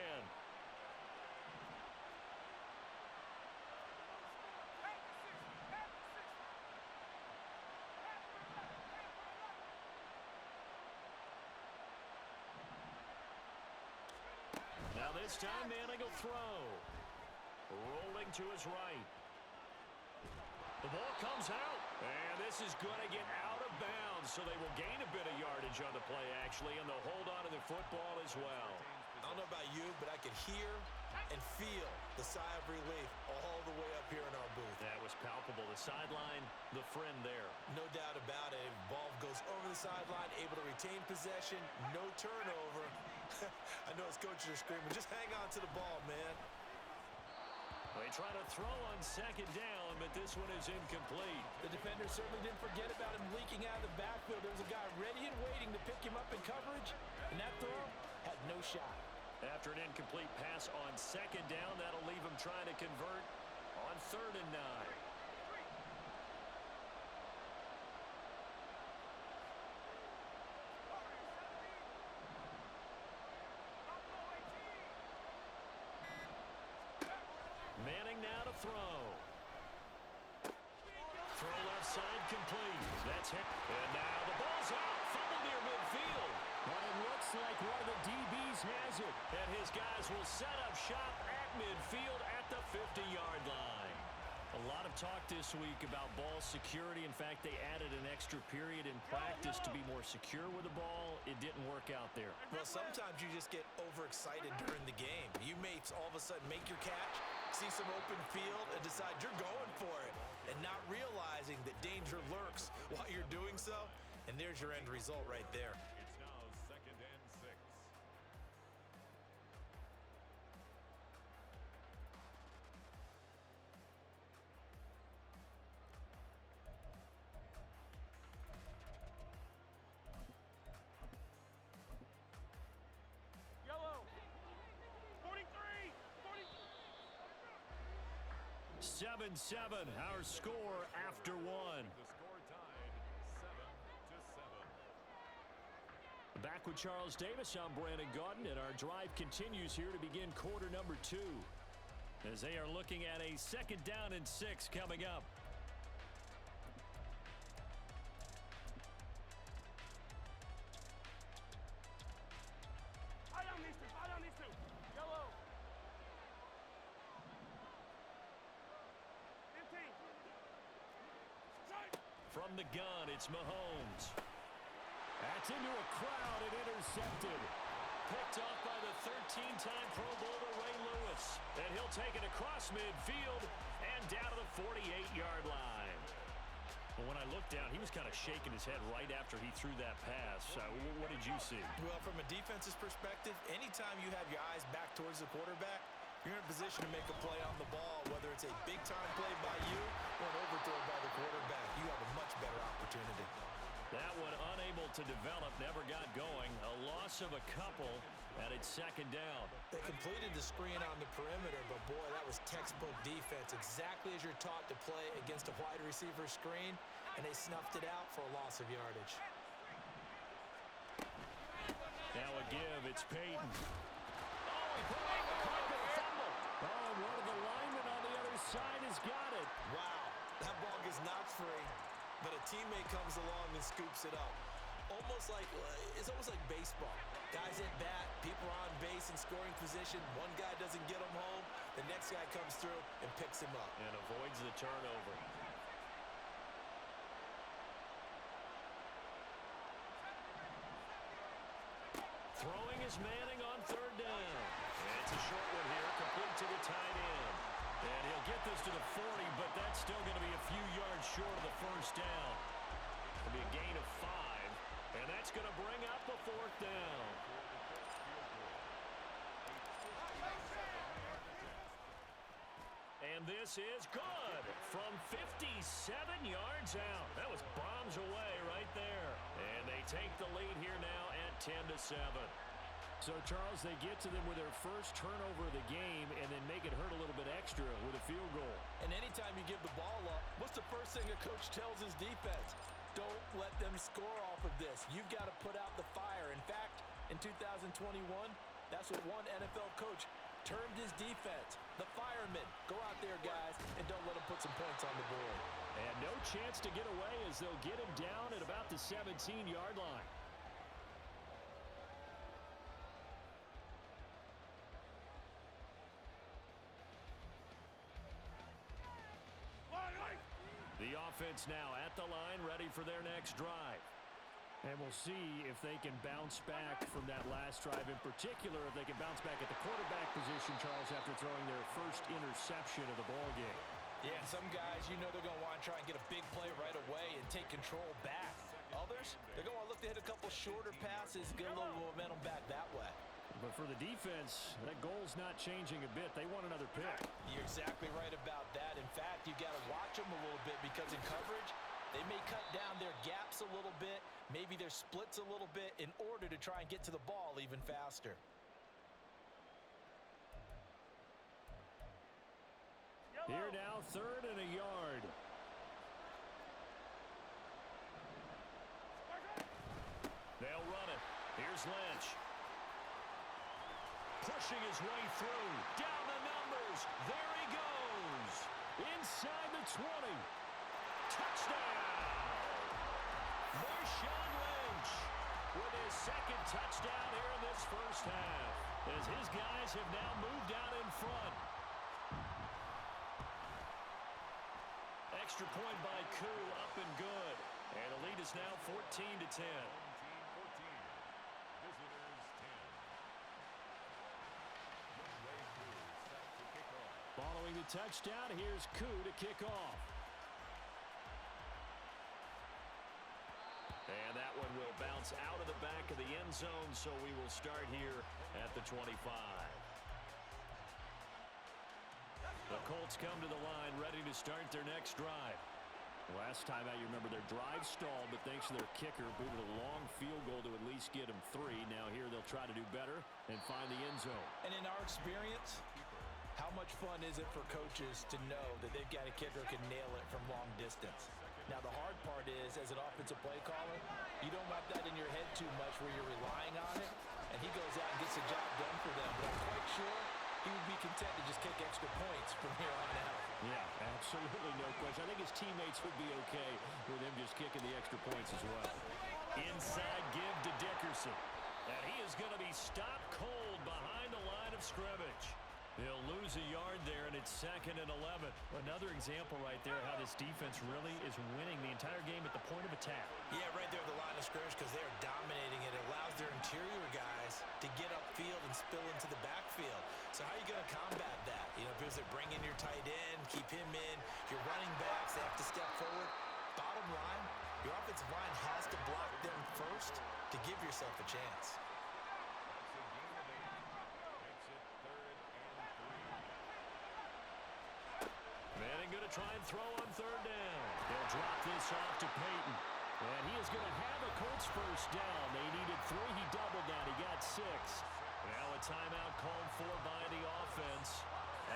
Speaker 1: Now this time Manning will throw. Rolling to his right. The ball comes out. And this is going to get out of bounds, so they will gain a bit of yardage on the play, actually, and they'll hold on to the football as well.
Speaker 2: I don't know about you, but I could hear and feel the sigh of relief all the way up here in our booth.
Speaker 1: That was palpable. The sideline, the friend there.
Speaker 2: No doubt about it. Ball goes over the sideline, able to retain possession, no turnover. I know his coaches are screaming, just hang on to the ball, man.
Speaker 1: They try to throw on 2nd down, but this one is incomplete.
Speaker 2: The defender certainly didn't forget about him leaking out of the backfield. There was a guy ready and waiting to pick him up in coverage, and that throw had no shot.
Speaker 1: After an incomplete pass on 2nd down, that'll leave him trying to convert on 3rd and 9. Manning now to throw. Throw left side complete. That's hit. And now the ball's out. Fumble near midfield. But it looks like one of the DBs has it. And his guys will set up shop at midfield at the 50-yard line. A lot of talk this week about ball security. In fact, they added an extra period in practice to be more secure with the ball. It didn't work out there.
Speaker 2: Well, sometimes you just get overexcited during the game. You may all of a sudden make your catch, see some open field, and decide you're going for it, and not realizing that danger lurks while you're doing so. And there's your end result right there.
Speaker 5: It's now 2nd and 6.
Speaker 3: Yellow. 43.
Speaker 1: 7-7, our score after one.
Speaker 5: The score tied 7-7.
Speaker 1: Back with Charles Davis, I'm Brandon Gaudin, and our drive continues here to begin quarter number 2. As they are looking at a 2nd down and 6 coming up.
Speaker 3: I don't need to. Yellow. 15. Strike.
Speaker 1: From the gun, it's Mahomes. That's into a crowd and intercepted. Picked off by the 13-time Pro Bowler Ray Lewis. And he'll take it across midfield and down to the 48-yard line. Well, when I looked down, he was kind of shaking his head right after he threw that pass. What did you see?
Speaker 2: Well, from a defense's perspective, anytime you have your eyes back towards the quarterback, you're in a position to make a play on the ball, whether it's a big-time play by you or an overthrow by the quarterback. You have a much better opportunity.
Speaker 1: That one unable to develop, never got going. A loss of a couple, and it's 2nd down.
Speaker 2: They completed the screen on the perimeter, but boy, that was textbook defense. Exactly as you're taught to play against a wide receiver screen, and they snuffed it out for a loss of yardage.
Speaker 1: Now a give, it's Peyton. Oh, he put it caught the fumble. Oh, one of the linemen on the other side has got it.
Speaker 2: Wow, that ball gets knocked free, but a teammate comes along and scoops it up. It's almost like baseball. Guys at bat, people are on base in scoring position. One guy doesn't get him home. The next guy comes through and picks him up.
Speaker 1: And avoids the turnover. Throwing is Manning on 3rd down. And it's a short one here, complete to the tight end. And he'll get this to the 40, but that's still going to be a few yards short of the first down. It'll be a gain of 5, and that's going to bring up a 4th down. And this is good from 57 yards out. That was bombs away right there. And they take the lead here now at 10-7.
Speaker 4: So, Charles, they get to them with their first turnover of the game and then make it hurt a little bit extra with a field goal.
Speaker 2: And anytime you give the ball up, what's the first thing a coach tells his defense? Don't let them score off of this. You've got to put out the fire. In fact, in 2021, that's what one NFL coach termed his defense, the firemen. Go out there, guys, and don't let them put some points on the board.
Speaker 4: And no chance to get away as they'll get him down at about the 17-yard line. The offense now at the line, ready for their next drive. And we'll see if they can bounce back from that last drive, in particular if they can bounce back at the quarterback position, Charles, after throwing their first interception of the ballgame.
Speaker 2: Yeah, some guys, you know they're going to want to try and get a big play right away and take control back. Others, they're going to look to hit a couple shorter passes, get a little momentum back that way.
Speaker 4: But for the defense, that goal's not changing a bit. They want another pick.
Speaker 2: You're exactly right about that. In fact, you got to watch them a little bit because in coverage, they may cut down their gaps a little bit, maybe their splits a little bit in order to try and get to the ball even faster.
Speaker 4: Here now, 3rd and a yard. They'll run it. Here's Lynch. Pushing his way through. Down the numbers. There he goes. Inside the 20. Touchdown. Marshawn Lynch with his second touchdown here in this first half, as his guys have now moved out in front. Extra point by Koo, up and good. And the lead is now 14-10. Following the touchdown, here's Koo to kick off. And that one will bounce out of the back of the end zone, so we will start here at the 25. The Colts come to the line, ready to start their next drive. Last time out, you remember their drive stalled, but thanks to their kicker, booted a long field goal to at least get them 3. Now here they'll try to do better and find the end zone.
Speaker 2: And in our experience, how much fun is it for coaches to know that they've got a kicker who can nail it from long distance? Now, the hard part is, as an offensive play caller, you don't want that in your head too much where you're relying on it, and he goes out and gets the job done for them. But I'm quite sure he would be content to just kick extra points from here on out.
Speaker 4: Yeah, absolutely no question. I think his teammates would be okay with him just kicking the extra points as well. Inside give to Dickerson. And he is going to be stopped cold behind the line of scrimmage. He'll lose a yard there, and it's 2nd and 11. Another example right there how this defense really is winning the entire game at the point of attack.
Speaker 2: Yeah, right there at the line of scrimmage because they're dominating it. It allows their interior guys to get upfield and spill into the backfield. So how are you going to combat that? You know, because they bring in your tight end, keep him in. Your running backs, they have to step forward. Bottom line, your offensive line has to block them first to give yourself a chance.
Speaker 4: Manning going to try and throw on 3rd down. They'll drop this off to Peyton. And he is going to have a Colts first down. They needed 3. He doubled that. He got 6. Now a timeout called for by the offense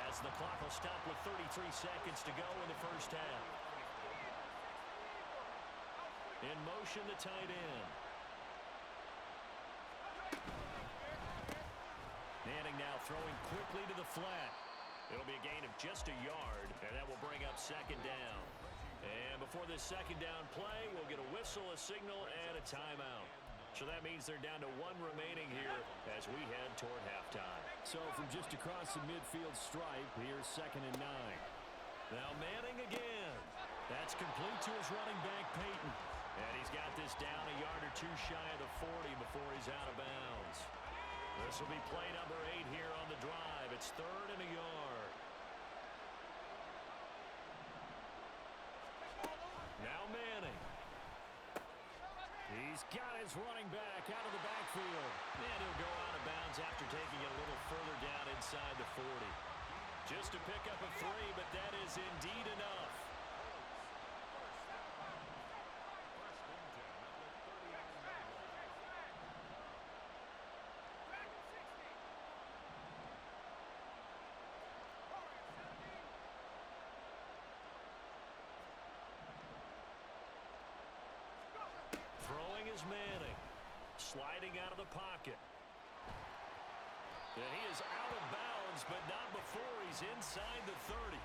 Speaker 4: as the clock will stop with 33 seconds to go in the first half. In motion, the tight end. Manning now throwing quickly to the flat. It'll be a gain of just a yard, and that will bring up 2nd down. And before this 2nd down play, we'll get a whistle, a signal, and a timeout. So that means they're down to 1 remaining here as we head toward halftime. So from just across the midfield stripe, here's 2nd and 9. Now Manning again. That's complete to his running back, Peyton. And he's got this down a yard or 2 shy of the 40 before he's out of bounds. This will be play number 8 here on the drive. It's 3rd and a yard. Now Manning. He's got his running back out of the backfield. And he'll go out of bounds after taking it a little further down inside the 40. Just to pick up a 3, but that is indeed enough.
Speaker 1: Manning. Sliding out of the pocket. And he is out of bounds, but not before he's inside the 30.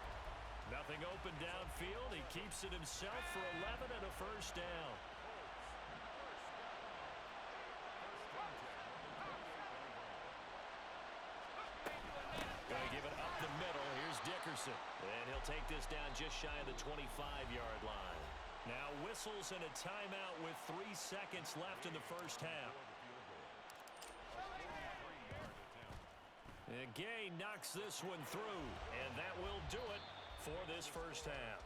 Speaker 1: Nothing open downfield. He keeps it himself for 11 and a first down. Going to give it up the middle. Here's Dickerson. And he'll take this down just shy of the 25-yard line. Now whistles and a timeout with 3 seconds left in the first half. And Gay knocks this one through, and that will do it for this first half.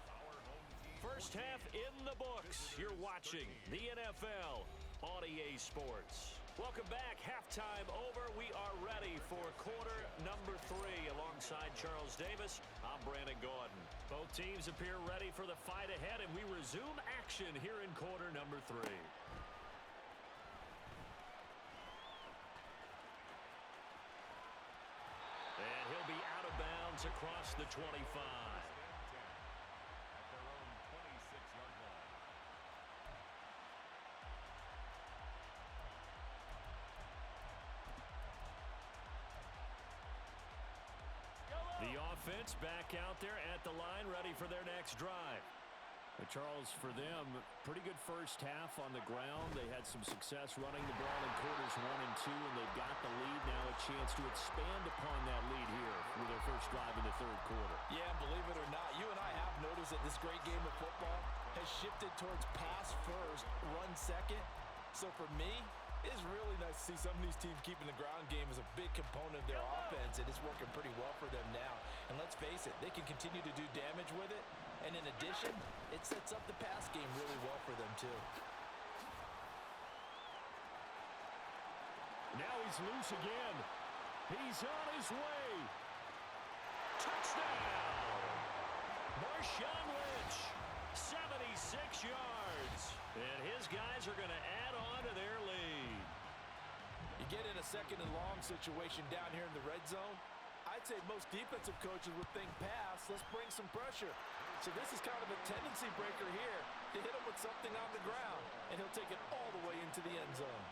Speaker 1: First half in the books. You're watching the NFL on EA Sports. Welcome back. Halftime over. We are ready for quarter number 3. Alongside Charles Davis, I'm Brandon Gaudin. Both teams appear ready for the fight ahead, and we resume action here in quarter number 3. And he'll be out of bounds across the 25. The offense back out there at the line, ready for their next drive. But Charles, for them, pretty good first half on the ground. They had some success running the ball in quarters 1 and 2, and they've got the lead now, a chance to expand upon that lead here with their first drive in the third quarter.
Speaker 2: Yeah, believe it or not, you and I have noticed that this great game of football has shifted towards pass first, run second. So for me, it's really nice to see some of these teams keeping the ground game as a big component of their offense, and it's working pretty well for them now. And let's face it, they can continue to do damage with it. And in addition, it sets up the pass game really well for them, too.
Speaker 1: Now he's loose again. He's on his way. Touchdown! Marshawn Lynch, 76 yards. And his guys are going to add on to their lead.
Speaker 2: You get in a second and long situation down here in the red zone, I'd say most defensive coaches would think pass, let's bring some pressure. So this is kind of a tendency breaker here to hit him with something on the ground, and he'll take it all the way into the end zone.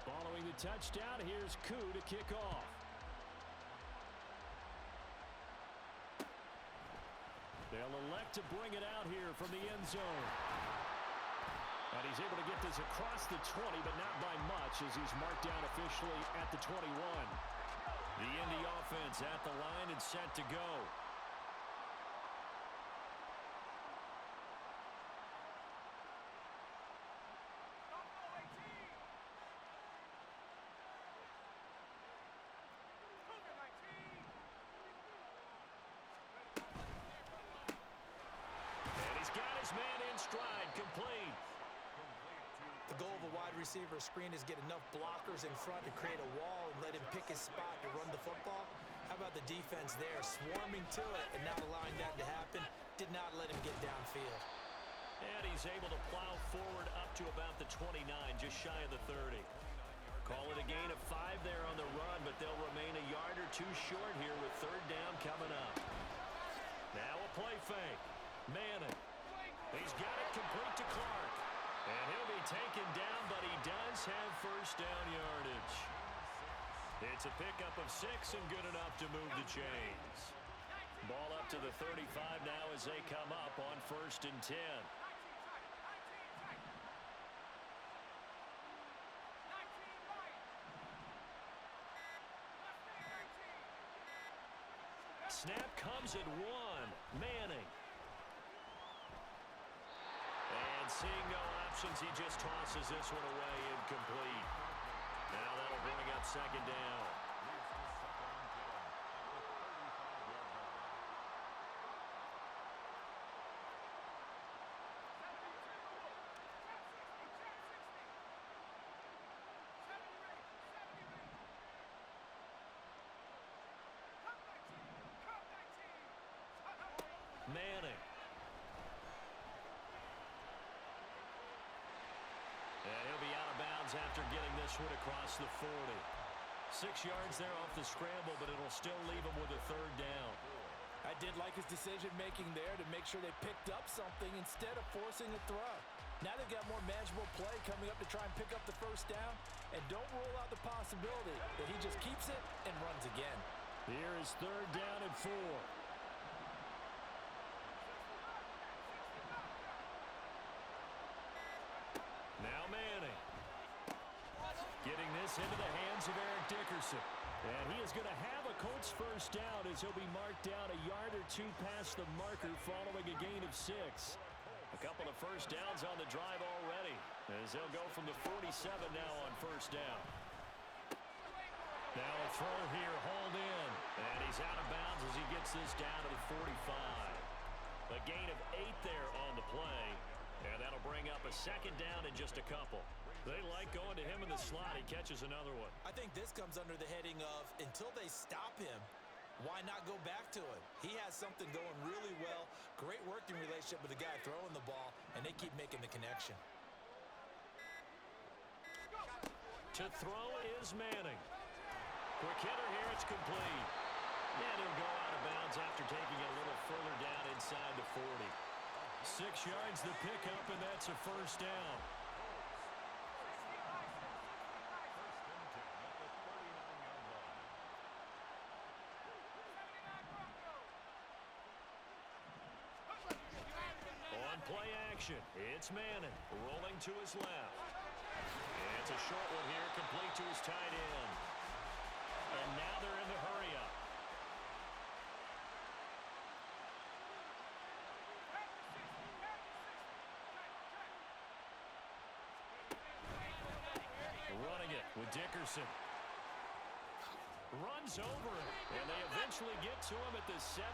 Speaker 1: Following the touchdown, here's Koo to kick off. They'll elect to bring it out here from the end zone. And he's able to get this across the 20, but not by much as he's marked down officially at the 21. The Indy offense at the line and set to go. And he's got his man in stride, complete.
Speaker 2: The goal of a wide receiver screen is get enough blockers in front to create a wall and let him pick his spot to run the football. How about the defense there, swarming to it and not allowing that to happen? Did not let him get downfield.
Speaker 1: And he's able to plow forward up to about the 29, just shy of the 30. Call it a gain of 5 there on the run, but they'll remain a yard or 2 short here with third down coming up. Now a play fake. Manning. He's got it complete to Clark. And he'll be taken down, but he does have first down yardage. It's a pickup of 6 and good enough to move the chains. Ball up to the 35 now as they come up on first and 10. Snap comes at 1. Manning. And seeing no options, he just tosses this one away incomplete. Now that'll bring up second down. Manning. And he'll be out of bounds after getting this one across the 40. 6 yards there off the scramble, but it'll still leave him with a third down.
Speaker 2: I did like his decision-making there to make sure they picked up something instead of forcing a throw. Now they've got more manageable play coming up to try and pick up the first down, and don't rule out the possibility that he just keeps it and runs again.
Speaker 1: Here is third down and 4. Now Manning. Getting this into the hands of Eric Dickerson. And he is going to have a Colts first down as he'll be marked down a yard or two past the marker following a gain of 6. A couple of first downs on the drive already as they'll go from the 47 now on first down. Now a throw here, hold in. And he's out of bounds as he gets this down to the 45. A gain of 8 there on the play. And that'll bring up a second down in just a couple. They like going to him in the slot. He catches another one.
Speaker 2: I think this comes under the heading of until they stop him, why not go back to him? He has something going really well. Great working relationship with the guy throwing the ball, and they keep making the connection.
Speaker 1: To throw is Manning. Quick hitter here, it's complete. And he'll go out of bounds after taking it a little further down inside the 40. 6 yards the pickup, and that's a first down. On play action, it's Manning rolling to his left. And it's a short one here, complete to his tight end. And now they're in the hurry up. Running it with Dickerson. Runs over him, and they eventually get to him at the 17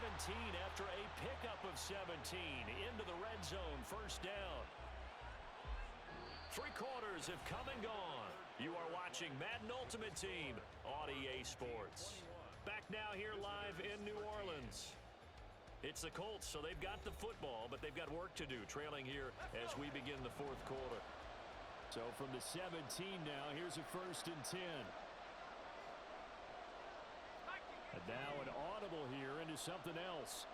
Speaker 1: after a pickup of 17 into the red zone, first down. 3 quarters have come and gone. You are watching Madden Ultimate Team on EA Sports. Back now here live in New Orleans. It's the Colts, so they've got the football, but they've got work to do, trailing here as we begin the 4th quarter. So from the 17 now, here's a 1st and 10. And now an audible here into something else.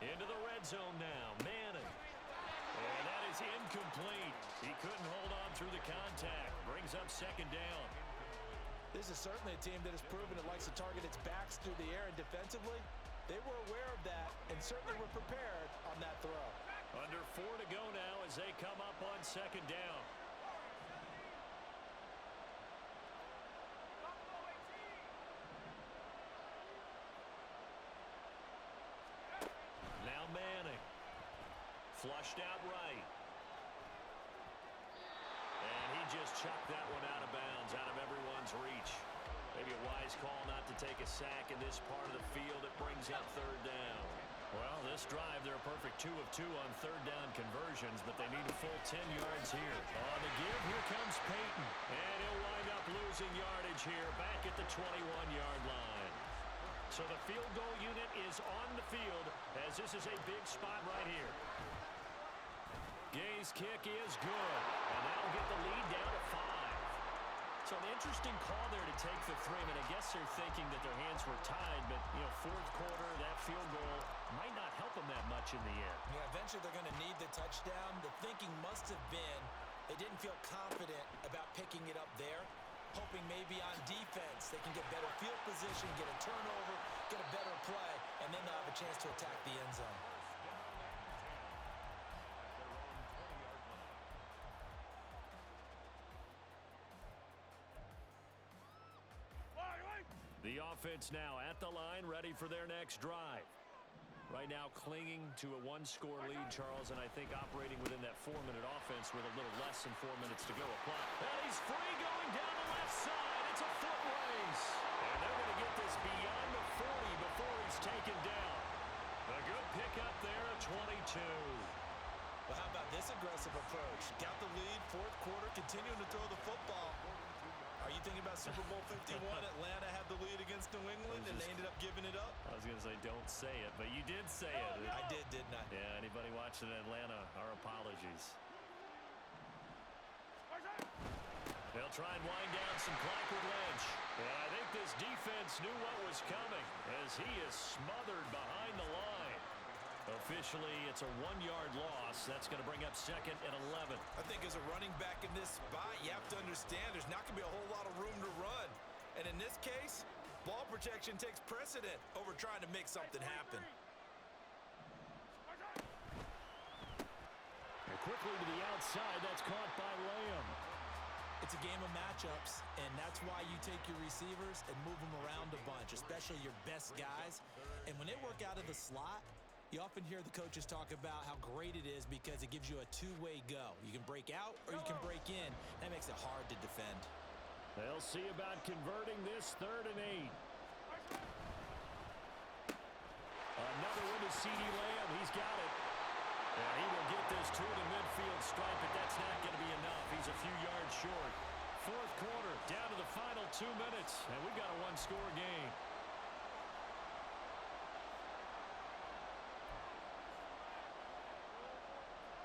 Speaker 1: Into the red zone now, Manning. And that is incomplete. He couldn't hold on through the contact. Brings up second down.
Speaker 2: This is certainly a team that has proven it likes to target its backs through the air, and defensively, they were aware of that and certainly were prepared on that throw.
Speaker 1: Under 4 to go now as they come up on second down. Now Manning. Flushed out right. And he just chucked that one out of bounds, out of everyone's reach. Maybe a wise call not to take a sack in this part of the field. It brings up third down. Well, this drive, they're a perfect 2 of 2 on third down conversions, but they need a full 10 yards here. On the give, here comes Peyton. And he'll wind up losing yardage here back at the 21-yard line. So the field goal unit is on the field as this is a big spot right here. Gay's kick is good, and that'll get the lead down to 5. So an interesting call there to take the 3. I mean, I guess they're thinking that their hands were tied, but, 4th quarter, that field goal might not help them that much in the end.
Speaker 2: Yeah, eventually they're going to need the touchdown. The thinking must have been they didn't feel confident about picking it up there, hoping maybe on defense they can get better field position, get a turnover, get a better play, and then they'll have a chance to attack the end zone.
Speaker 1: The offense now at the line, ready for their next drive. Right now clinging to a 1-score lead, Charles, and I think operating within that 4-minute offense with a little less than 4 minutes to go. And he's free going down the left side. It's a foot race. And they're going to get this beyond the 40 before he's taken down. A good pickup there at 22.
Speaker 2: Well, how about this aggressive approach? Got the lead, 4th quarter, continuing to throw the football. Are you thinking about Super Bowl 51, Atlanta had the lead against New England, and they ended up giving it up.
Speaker 4: I was going to say, don't say it, but you did say it.
Speaker 2: I did, didn't I?
Speaker 4: Yeah, anybody watching Atlanta, our apologies.
Speaker 1: They'll try and wind down some clock with Lynch. And I think this defense knew what was coming as he is smothered behind the line. Officially, it's a 1-yard loss. That's going to bring up 2nd and 11.
Speaker 2: I think as a running back in this spot, you have to understand there's not going to be a whole lot of room to run. And in this case, ball protection takes precedent over trying to make something happen.
Speaker 1: And quickly to the outside, that's caught by Lamb.
Speaker 2: It's a game of matchups, and that's why you take your receivers and move them around a bunch, especially your best guys. And when they work out of the slot, you often hear the coaches talk about how great it is because it gives you a two-way go. You can break out or you can break in. That makes it hard to defend.
Speaker 1: They'll see about converting this 3rd and 8. Another one to C.D. Lamb. He's got it. And he will get this to the midfield stripe, but that's not going to be enough. He's a few yards short. 4th quarter, down to the final 2 minutes, and we've got a 1-score game.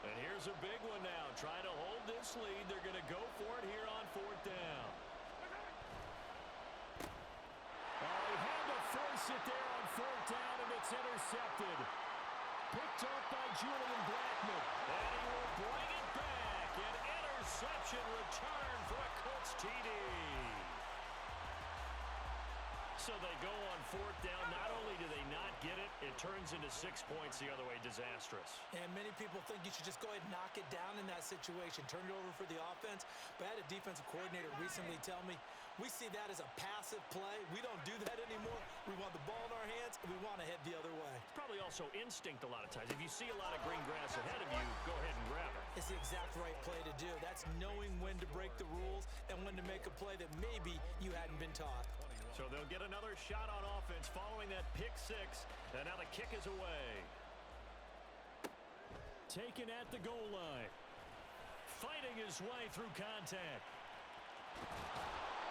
Speaker 1: And here's a big one now. Trying to hold this lead. They're going to go for it here on 4th down. Oh, he had to force it there on 4th down, and it's intercepted. Picked up by Julian Blackman. And he will bring it back. An interception return for a Colts TD. So they go on 4th down. Not only do they not get it, it turns into 6 points the other way. Disastrous.
Speaker 2: And many people think you should just go ahead and knock it down in that situation. Turn it over for the offense. But I had a defensive coordinator recently tell me, we see that as a passive play. We don't do that anymore. We want the ball in our hands, and we want to head the other way.
Speaker 1: It's probably also instinct a lot of times. If you see a lot of green grass ahead of you, go ahead and grab it.
Speaker 2: It's the exact right play to do. That's knowing when to break the rules and when to make a play that maybe you hadn't been taught.
Speaker 1: So they'll get another shot on offense following that pick 6. And now the kick is away. Taken at the goal line. Fighting his way through contact.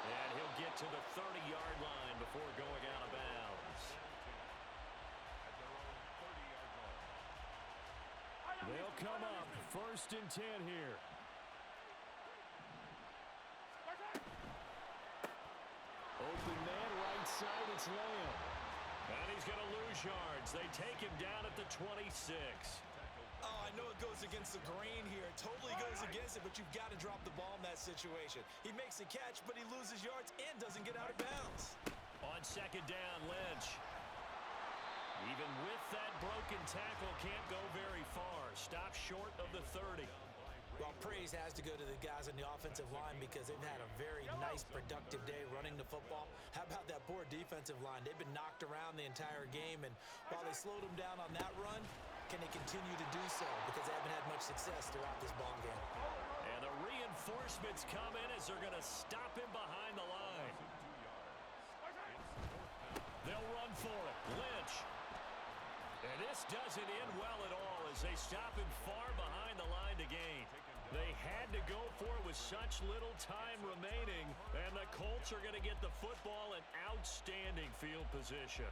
Speaker 1: And he'll get to the 30-yard line before going out of bounds. They'll come up 1st and 10 here. Open man, right side, it's Lamb. And he's going to lose yards. They take him down at the 26.
Speaker 2: Oh, I know it goes against the grain here. It totally goes against it, but you've got to drop the ball in that situation. He makes a catch, but he loses yards and doesn't get out of bounds.
Speaker 1: On 2nd down, Lynch. Even with that broken tackle, can't go very far. Stop short of the 30.
Speaker 2: Well, praise has to go to the guys on the offensive line because they've had a very nice, productive day running the football. How about that poor defensive line? They've been knocked around the entire game, and while they slowed them down on that run, can they continue to do so? Because they haven't had much success throughout this ball game.
Speaker 1: And the reinforcements come in as they're going to stop him behind the line. They'll run for it. Lynch. And this doesn't end well at all as they stop him far behind the line to gain. They had to go for it with such little time remaining, and the Colts are going to get the football in outstanding field position.